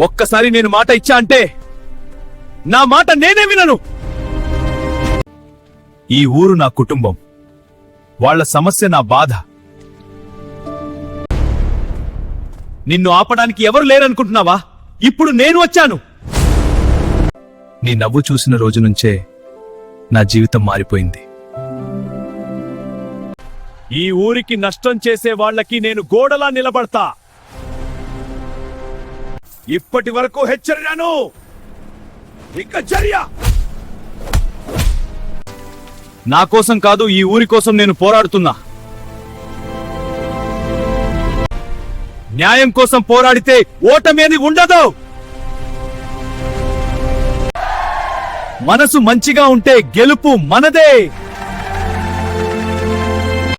ఒక్కసారి నేను మాట ఇచ్చా అంటే నా మాట నేనే వినను. ఈ ఊరు నా కుటుంబం, వాళ్ళ సమస్య నా బాధ. నిన్ను ఆపడానికి ఎవరు లేరనుకుంటున్నావా? ఇప్పుడు నేను వచ్చాను. నీ నవ్వు చూసిన రోజు నుంచే నా జీవితం మారిపోయింది. ఈ ఊరికి నష్టం చేసే వాళ్ళకి నేను గోడలా నిలబడతా. ఇప్పటి వరకు హెచ్చరినాను, ఇక చర్య. నా కోసం కాదు, ఈ ఊరి కోసం నేను పోరాడుతున్నా. న్యాయం కోసం పోరాడితే ఓటమేది ఉండదు. మనసు మంచిగా ఉంటే గెలుపు మనదే.